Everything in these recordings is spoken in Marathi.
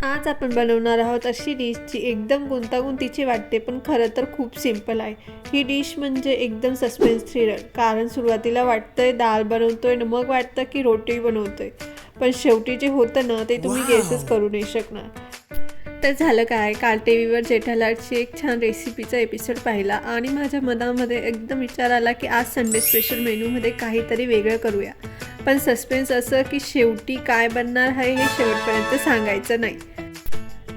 आज आपण बनवणार आहोत अशी डिश जी एकदम गुंतागुंतीची वाटते पण खरं तर खूप सिंपल आहे. ही डिश म्हणजे एकदम सस्पेन्स थ्रिलर. कारण सुरुवातीला वाटतंय डाळ बनवतोय आणि मग वाटतं की रोटी बनवतोय, पण शेवटी जे होतं ना ते तुम्ही गेसच करू नाही शकणार. तर झालं काय, काल टी व्हीवर जेठालालची एक छान रेसिपीचा एपिसोड पाहिला आणि माझ्या मनामध्ये एकदम विचार आला की आज संडे स्पेशल मेनूमध्ये काहीतरी वेगळं करूया. पण सस्पेन्स असं की शेवटी काय बनणार आहे हे शेवटपर्यंत सांगायचं नाही.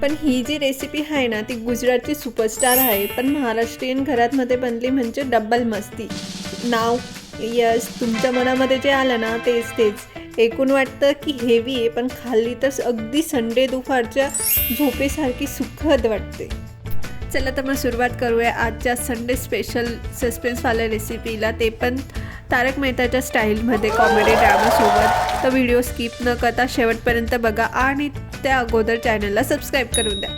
पण ही जी रेसिपी आहे ना ती गुजरातची सुपरस्टार आहे, पण महाराष्ट्रीयन घरातमध्ये बनली म्हणजे डब्बल मस्ती. नाव यस, तुमच्या मनामध्ये जे आलं ना तेच. एकूण वाटतं की हेवी आहे, पण खाल्ली तर अगदी संडे दुपारच्या झोपेसारखी सुखद वाटते. चला तर मग सुरुवात करूया आजच्या संडे स्पेशल सस्पेन्सवाल्या रेसिपीला, ते पण तारक मेहताच्या स्टाईलमध्ये कॉमेडी ड्रामासोबत. तर व्हिडिओ स्किप न करता शेवटपर्यंत बघा आणि त्या अगोदर चॅनलला सबस्क्राईब करून द्या.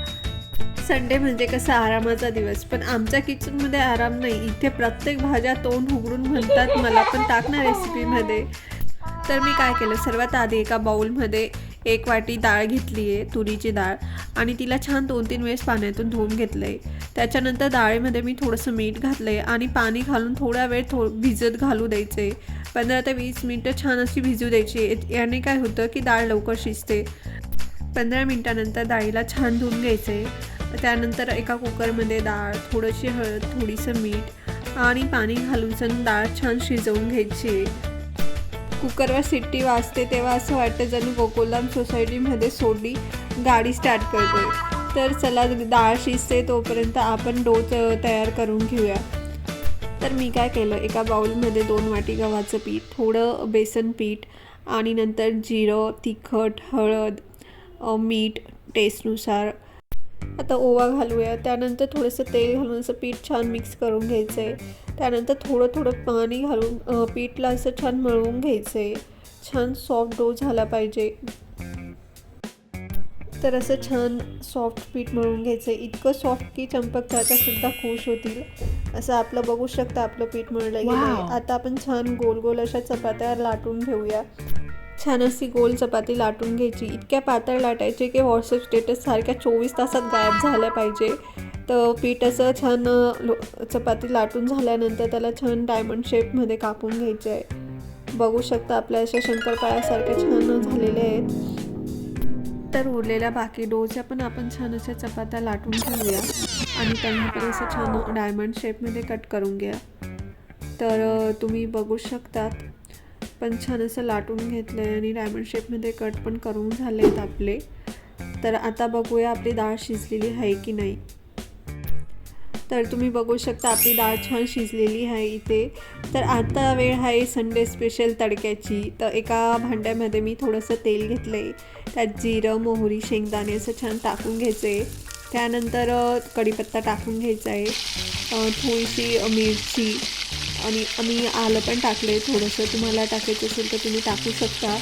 संडे म्हणजे कसा आरामाचा दिवस, पण आमच्या किचनमध्ये आराम नाही. इथे प्रत्येक भाज्या तोंड उघडून म्हणतात मला पण टाक ना रेसिपीमध्ये. तर मी काय केलं, सर्वात आधी एका बाउलमध्ये 1 वाटी डाळ घेतली आहे, तुरीची डाळ, आणि तिला छान 2-3 वेळेस पाण्यातून धुवून घेतलं आहे. त्याच्यानंतर डाळीमध्ये मी थोडंसं मीठ घातलं आहे आणि पाणी घालून थोडा वेळ भिजत घालू द्यायचं आहे. 15 ते 20 मिनटं छान अशी भिजू द्यायची. याने काय होतं की डाळ लवकर शिजते. 15 मिनटानंतर डाळीला छान धुवून घ्यायचं आहे. त्यानंतर एका कुकरमध्ये डाळ, थोडीशी हळद, थोडीसं मीठ आणि पाणी घालून डाळ छान शिजवून घ्यायची आहे. कुकरवर शिट्टी वाजते तेव्हा असं वाटतं जणू गोकुलधाम सोसायटीमध्ये सोडली गाडी स्टार्ट करतोय. तर चला डाळ शिजते तोपर्यंत आपण डो तयार करून घेऊया. तर मी काय केलं, एका बाउलमध्ये 2 वाटी गव्हाचं पीठ, थोडं बेसन पीठ आणि नंतर जिरं, तिखट, हळद, मीठ टेस्टनुसार. आता ओवा घालूया. त्यानंतर थोडंसं तेल घालून असं पीठ छान मिक्स करून घ्यायचं आहे. त्यानंतर थोडं पाणी घालून पीठला असं छान मळवून घ्यायचं आहे. छान सॉफ्ट डो झाला पाहिजे. तर असं छान सॉफ्ट पीठ मळून घ्यायचं आहे. इतकं सॉफ्ट की चंपक काकासुद्धा खुश होतील. असं आपलं बघू शकता आपलं पीठ मळलं गेलं आहे. आता आपण छान गोल गोल अशा चपात्या लाटून घेऊया. छान अशी गोल चपाती लाटून घ्यायची. इतक्या पातळ लाटायची की व्हॉट्सअप स्टेटस सारख्या 24 तासात गायब झाल्या पाहिजे. तर पीठ असं छान चपाती लाटून झाल्यानंतर त्याला छान डायमंड शेपमध्ये कापून घ्यायचे आहे. बघू शकता आपल्या अशा शंकरपाळ्यासारख्या छान झालेल्या आहेत. तर उरलेल्या बाकी डोच्या पण आपण छान अशा चपात्या लाटून घेऊया आणि त्यांना पण असं छान डायमंड शेपमध्ये कट करून घ्या. तर तुम्ही बघू शकतात पण छान असं लाटून घेतलं आहे आणि डायमंड शेपमध्ये कट पण करून झाले आहेत आपले. तर आता बघूया आपली डाळ शिजलेली आहे की नाही. तर तुम्ही बघू शकता आपली डाळ छान शिजलेली आहे इथे. तर आता वेळ आहे संडे स्पेशल तडक्याची. तर एका भांड्यामध्ये मी थोडंसं तेल घेतलं आहे. त्यात जिरं, मोहरी, शेंगदाणे असं छान टाकून घ्यायचं आहे. त्यानंतर कढीपत्ता टाकून घ्यायचा आहे, थोडीशी मिरची आणि आम्ही आलं पण टाकलं आहे थोडंसं. तुम्हाला टाकायचं असेल तर तुम्ही टाकू शकता.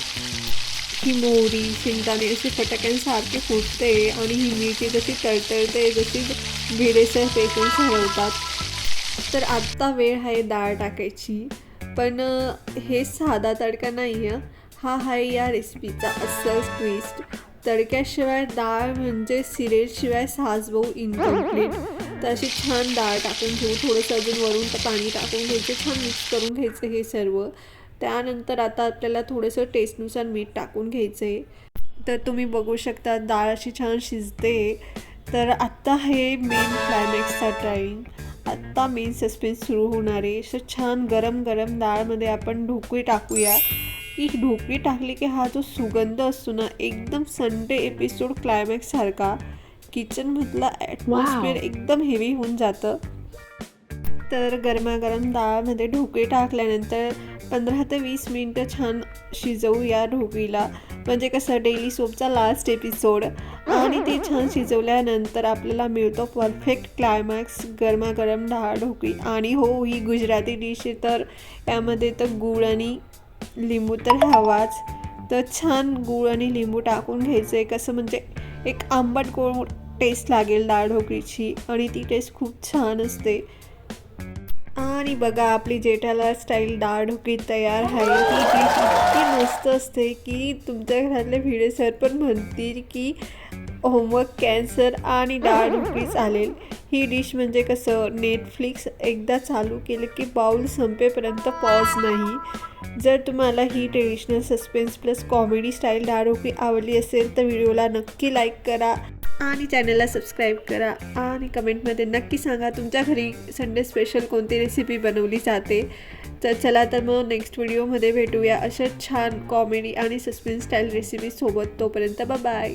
ही मोहरी, शेंगदाणे असे फटाक्यांसारखे फुटते आणि ही मिरची जशी तळतळते, जशी भिडेसर पेशंट्स हरवतात. तर आत्ता वेळ आहे डाळ टाकायची. पण हे साधा तडका नाही आहे, हा आहे या रेसिपीचा अस्सल ट्विस्ट. तडक्याशिवाय डाळ म्हणजे सिरियलशिवाय सासबहू इनकम्प्लीट. तर अशी छान डाळ टाकून घेऊ. थोडंसं अजून वरून पाणी टाकून घ्यायचं, छान मिक्स करून घ्यायचं हे सर्व. त्यानंतर आता आपल्याला थोडंसं टेस्टनुसार मीठ टाकून घ्यायचं आहे. तर तुम्ही बघू शकता डाळ अशी छान शिजते. तर आत्ता हे मेन क्लायमॅक्सचा टाईम. आत्ता मेन सस्पेन्स सुरू होणार आहे. असं छान गरम गरम डाळमध्ये आपण ढोकळी टाकूया. ही ढोकळी टाकली की हा जो सुगंध असतो ना, एकदम संडे एपिसोड क्लायमॅक्स सारखा किचनमधला ॲटमॉस्फिअर एकदम हेवी होऊन जातं. तर गरमागरम डाळमध्ये ढोकळी टाकल्यानंतर 15 ते 20 मिनटं छान शिजवू या ढोकळीला. म्हणजे कसं डेली सोपचा लास्ट एपिसोड. आणि ते छान शिजवल्यानंतर आपल्याला मिळतो परफेक्ट क्लायमॅक्स, गरमागरम डाळ ढोकळी. आणि हो, ही गुजराती डिश आहे तर यामध्ये तर गूळ आणि लिंबू तर हवाच. तर छान गूळ आणि लिंबू टाकून घ्यायचं आहे. कसं म्हणजे एक आंबट गोड टेस्ट लागेल डाळ ढोकळीची आणि ती टेस्ट खूप छान असते. आणि बघा आपली जेठालाल स्टाईल डाळ ढोकळी तयार आहे. ही डिश इतकी मस्त असते की तुमच्या घरातले भिडे सर पण म्हणतील की होमवर्क कॅन्सर आणि डाळ ढोकळी चालेल. ही डिश म्हणजे कसं, नेटफ्लिक्स एकदा चालू केलं की बाउल संपेपर्यंत पॉज नाही. जर तुम्हाला ही traditional suspense plus comedy style डाळ ढोकळी आवडली असेल तर व्हिडिओला नक्की लाईक करा आणि चॅनलला सबस्क्राईब करा आणि कमेंटमध्ये नक्की सांगा तुमच्या घरी संडे स्पेशल कोणती रेसिपी बनवली जाते. तर चला तर मग नेक्स्ट व्हिडिओमध्ये भेटूया अशा छान कॉमेडी आणि सस्पेन्स स्टाईल रेसिपीसोबत. तोपर्यंत बाय.